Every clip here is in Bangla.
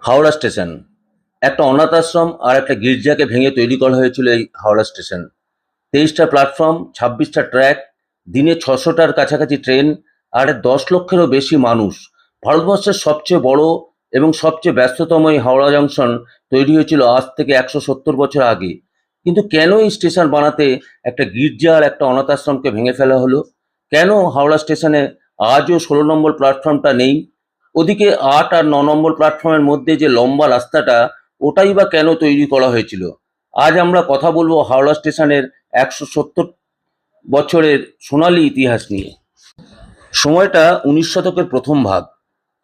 হাওড়া স্টেশন একটা অনাথ আশ্রম আর একটা গির্জাকে ভেঙে তৈরি করা হয়েছিল এই হাওড়া স্টেশন। 23টা প্ল্যাটফর্ম, 26টা ট্র্যাক, দিনে 600টার কাছাকাছি ট্রেন, আর 10 লক্ষেরও বেশি মানুষ। ভারতবর্ষের সবচেয়ে বড় এবং সবচেয়ে ব্যস্ততম এই হাওড়া জংশন তৈরি হয়েছিল আজ থেকে 170 বছর আগে। কিন্তু কেন এই স্টেশন বানাতে একটা গির্জা আর একটা অনাথ আশ্রমকে ভেঙে ফেলা হলো? কেন হাওড়া স্টেশনে আজও 16 নম্বর প্ল্যাটফর্মটা নেই? ওদিকে 8 আর 9 নম্বর প্ল্যাটফর্মের মধ্যে যে লম্বা রাস্তাটা, ওটাই বা কেন তৈরি করা হয়েছিল? আজ আমরা কথা বলবো হাওড়া স্টেশনের 170 বছরের সোনালী ইতিহাস নিয়ে। সময়টা 19 শতকের প্রথম ভাগ।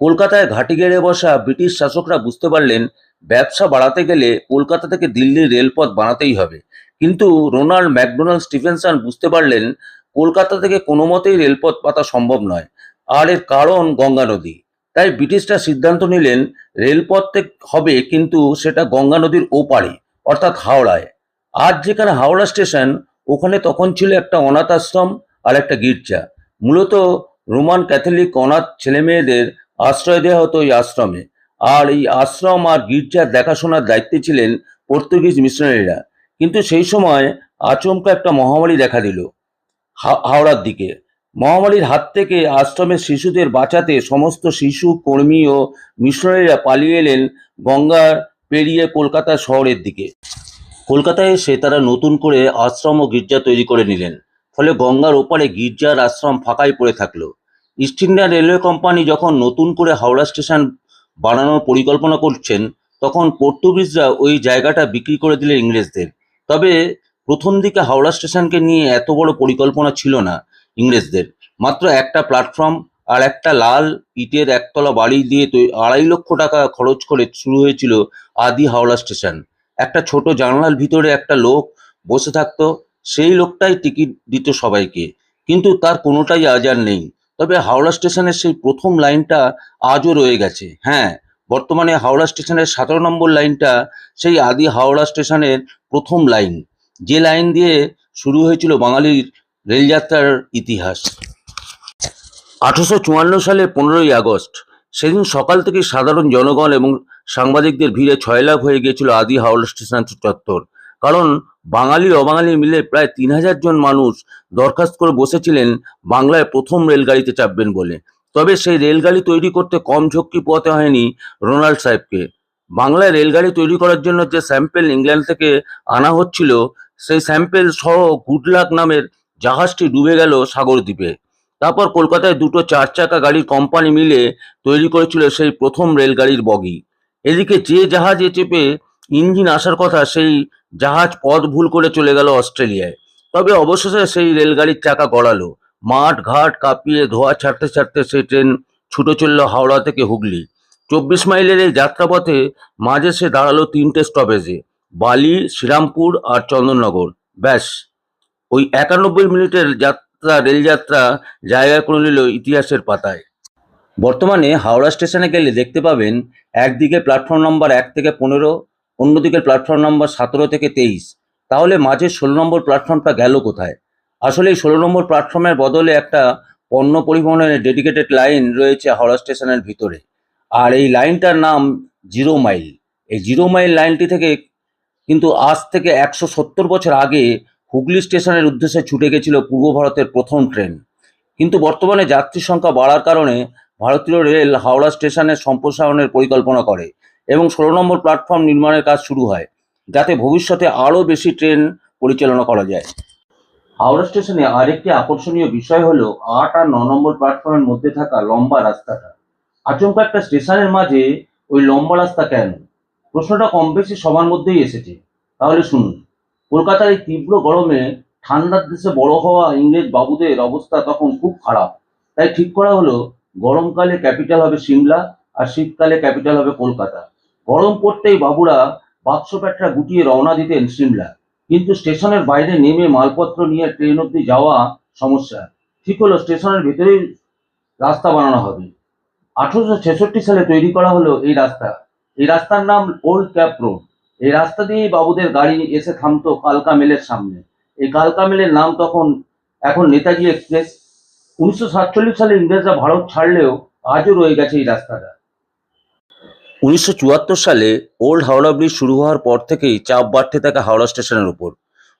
কলকাতায় ঘাঁটি গেড়ে বসা ব্রিটিশ শাসকরা বুঝতে পারলেন ব্যবসা বাড়াতে গেলে কলকাতা থেকে দিল্লির রেলপথ বানাতেই হবে। কিন্তু রোনাল্ড ম্যাকডোনাল্ড স্টিফেনসন বুঝতে পারলেন কলকাতা থেকে কোনো মতেই রেলপথ পাতা সম্ভব নয়, আর এর কারণ গঙ্গা নদী। তাই ব্রিটিশরা সিদ্ধান্ত নিলেন রেলপথ হবে, কিন্তু সেটা গঙ্গা নদীর ওপারে, অর্থাৎ হাওড়ায়। আজ যেখানে হাওড়া স্টেশন, ওখানে তখন ছিল একটা অনাথ আশ্রম আর একটা গির্জা। মূলত রোমান ক্যাথলিক অনাথ ছেলেমেয়েদের আশ্রয় দেওয়া হতো এই আশ্রমে। আর এই আশ্রম আর গির্জার দেখাশোনার দায়িত্বে ছিলেন পর্তুগিজ মিশনারিরা। কিন্তু সেই সময় আচমকা একটা মহামারী দেখা দিল হাওড়ার দিকে। মহামারীর হাত থেকে আশ্রমের শিশুদের বাঁচাতে সমস্ত শিশু কর্মী ও মিশনারিরা পালিয়ে এলেন গঙ্গার পেরিয়ে কলকাতা শহরের দিকে। কলকাতায় এসে তারা নতুন করে আশ্রম ও গির্জা তৈরি করে নিলেন। ফলে গঙ্গার ওপারে গির্জার আশ্রম ফাঁকাই পড়ে থাকলো। ইস্ট ইন্ডিয়ান রেলওয়ে কোম্পানি যখন নতুন করে হাওড়া স্টেশন বানানোর পরিকল্পনা করছেন, তখন পর্তুগিজরা ওই জায়গাটা বিক্রি করে দিলেন ইংরেজদের। তবে প্রথম দিকে হাওড়া স্টেশনকে নিয়ে এত বড় পরিকল্পনা ছিল না ইংরেজদের। মাত্র একটা প্ল্যাটফর্ম আর একটা লাল ইটের একতলা বাড়ি দিয়ে 2.5 লক্ষ টাকা খরচ করে শুরু হয়েছিল আদি হাওড়া স্টেশন। একটা ছোট জানলার ভিতরে একটা লোক বসে থাকতো, সেই লোকটাই টিকিট দিত সবাইকে। কিন্তু তার কোনোটাই আজ আর নেই। তবে হাওড়া স্টেশনের সেই প্রথম লাইনটা আজও রয়ে গেছে। হ্যাঁ, বর্তমানে হাওড়া স্টেশনের 17 নম্বর লাইনটা সেই আদি হাওড়া স্টেশনের প্রথম লাইন, যে লাইন দিয়ে শুরু হয়েছিল বাঙালির রেলযাত্রার ইতিহাস। 1854 সালে 15ই আগস্ট, সেদিন সকাল থেকে সাধারণ জনগণ এবং সাংবাদিকদের ভিড়ে ছয়লাভ হয়ে গিয়েছিল আদি হাওড়া স্টেশন চত্বর। কারণ বাঙালি অবাঙালি মিলে প্রায় 3000 জন মানুষ দরখাস্ত করে বসেছিলেন বাংলায় প্রথম রেলগাড়িতে চাপবেন বলে। তবে সেই রেলগাড়ি তৈরি করতে কম ঝক্কি পোহাতে হয়নি রোনাল্ড সাহেবকে। বাংলায় রেলগাড়ি তৈরি করার জন্য যে স্যাম্পেল ইংল্যান্ড থেকে আনা হচ্ছিল, সেই স্যাম্পেল সহ গুডলাক নামের জাহাজটি ডুবে গেল সাগরদ্বীপে। তারপর কলকাতায় দুটো 4 চাকা গাড়ির কোম্পানি মিলে তৈরি করেছিল সেই প্রথম রেলগাড়ির বগি। এদিকে যে জাহাজে চেপে ইঞ্জিন আসার কথা, সেই জাহাজ পথ ভুল করে চলে গেল অস্ট্রেলিয়ায়। তবে অবশেষে সেই রেলগাড়ির চাকা গড়ালো। মাঠ ঘাট কাঁপিয়ে ধোঁয়া ছাড়তে ছাড়তে সেই ট্রেন ছুটে চলল হাওড়া থেকে হুগলি। 24 মাইলের এই যাত্রাপথে মাঝে সে দাঁড়ালো 3টে স্টপেজে: বালি, শ্রীরামপুর আর চন্দননগর। ব্যাস, ওই 91 মিনিটের রেলযাত্রা জায়গা করে নিল ইতিহাসের পাতায়। বর্তমানে হাওড়া স্টেশনে গেলে দেখতে পাবেন একদিকে প্ল্যাটফর্ম নম্বর 1 থেকে 15, অন্যদিকে প্ল্যাটফর্ম নম্বর 17 থেকে 23। তাহলে মাঝে 16 নম্বর প্ল্যাটফর্মটা গেল কোথায়? আসলে এই 16 নম্বর প্ল্যাটফর্মের বদলে একটা পণ্য পরিবহনের ডেডিকেটেড লাইন রয়েছে হাওড়া স্টেশনের ভিতরে, আর এই লাইনটার নাম 0 মাইল। এই 0 মাইল লাইনটি থেকে কিন্তু আজ থেকে 170 বছর আগে হুগলি স্টেশনের উদ্দেশ্যে ছুটে গেছিল পূর্ব ভারতের প্রথম ট্রেন। কিন্তু বর্তমানে যাত্রীর সংখ্যা বাড়ার কারণে ভারতীয় রেল হাওড়া স্টেশনের সম্প্রসারণের পরিকল্পনা করে এবং 16 নম্বর প্ল্যাটফর্ম নির্মাণের কাজ শুরু হয়, যাতে ভবিষ্যতে আরও বেশি ট্রেন পরিচালনা করা যায়। হাওড়া স্টেশনে আরেকটি আকর্ষণীয় বিষয় হলো 8 আর 9 নম্বর প্ল্যাটফর্মের মধ্যে থাকা লম্বা রাস্তাটা। আচমকা একটা স্টেশনের মাঝে ওই লম্বা রাস্তা কেন? প্রশ্নটা কম বেশি সবার মধ্যেই এসেছে। তাহলে শুনুন। কলকাতার এই তীব্র গরমে ঠান্ডার দেশে বড় হওয়া ইংরেজ বাবুদের অবস্থা তখন খুব খারাপ। তাই ঠিক করা হলো গরমকালে ক্যাপিটাল হবে সিমলা আর শীতকালে ক্যাপিটাল হবে কলকাতা। গরম পড়তেই বাবুরা বাক্স প্যাটরা গুটিয়ে রওনা দিতেন সিমলা। কিন্তু স্টেশনের বাইরে নেমে মালপত্র নিয়ে ট্রেন অব্দি যাওয়া সমস্যা। ঠিক হলো স্টেশনের ভেতরেই রাস্তা বানানো হবে। 1866 সালে তৈরি করা হলো এই রাস্তা। এই রাস্তার নাম ওল্ড ক্যাপ রোড। এই রাস্তা দিয়েই বাবুদের গাড়ি এসে থামতো কালকা মেলের সামনে। এই কালকা মেলের নাম তখন এখন নেতাজি এক্সপ্রেস। 1947 সালে ইংরেজরা ভারত ছাড়লেও আজও রয়ে গেছে এই রাস্তাটা। 1974 সালে ওল্ড হাওড়া ব্রিজ শুরু হওয়ার পর থেকেই চাপ বাড়তে থাকে হাওড়া স্টেশনের উপর।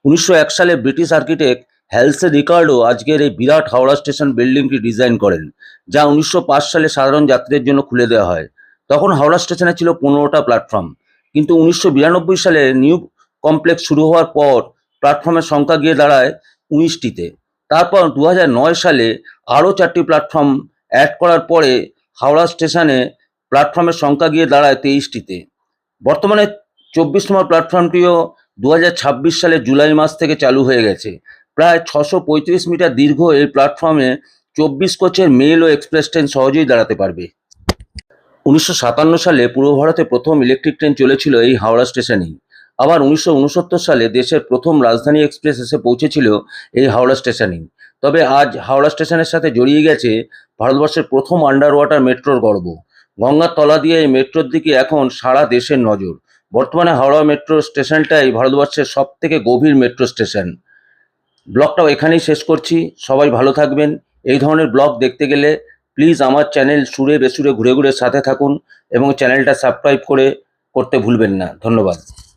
1901 সালে ব্রিটিশ আর্কিটেক্ট হ্যালসে রিকার্ডো আজকের এই বিরাট হাওড়া স্টেশন বিল্ডিংটি ডিজাইন করেন, যা 1905 সালে সাধারণ যাত্রীদের জন্য খুলে দেওয়া হয়। তখন হাওড়া স্টেশনে ছিল 15টা প্ল্যাটফর্ম, কিন্তু 1992 সালে নিউ কমপ্লেক্স শুরু হওয়ার পর প্ল্যাটফর্মের সংখ্যা গিয়ে দাঁড়ায় 19টিতে। তারপর 2009 সালে আরও 4টি প্ল্যাটফর্ম অ্যাড করার পরে হাওড়া স্টেশনে প্ল্যাটফর্মের সংখ্যা গিয়ে দাঁড়ায় 23টিতে। বর্তমানে 24 নম্বর প্ল্যাটফর্মটিও 2026 সালে জুলাই মাস থেকে চালু হয়ে গেছে। প্রায় 635 মিটার দীর্ঘ এই প্ল্যাটফর্মে 24 কোচের মেল ও এক্সপ্রেস ট্রেন সহজেই দাঁড়াতে পারবে। 1957 সালে পূর্ব ভারতে প্রথম ইলেকট্রিক ট্রেন চলেছিল এই হাওড়া স্টেশনেই। আবার 1969 সালে দেশের প্রথম রাজধানী এক্সপ্রেস এসে পৌঁছেছিল এই হাওড়া স্টেশনেই। তবে আজ হাওড়া স্টেশনের সাথে জড়িয়ে গেছে ভারতবর্ষের প্রথম আন্ডার ওয়াটার মেট্রোর গর্ব। গঙ্গার তলা দিয়ে এই মেট্রোর দিকে এখন সারা দেশের নজর। বর্তমানে হাওড়া মেট্রো স্টেশনটাই ভারতবর্ষের সব থেকে গভীর মেট্রো স্টেশন। ব্লগটাও এখানেই শেষ করছি। সবাই ভালো থাকবেন। এই ধরনের ব্লগ দেখতে গেলে প্লিজ আমার চ্যানেল সুরে বেসুরে ঘুরে ঘুরে সাথে থাকুন এবং চ্যানেলটা সাবস্ক্রাইব করতে ভুলবেন না। ধন্যবাদ।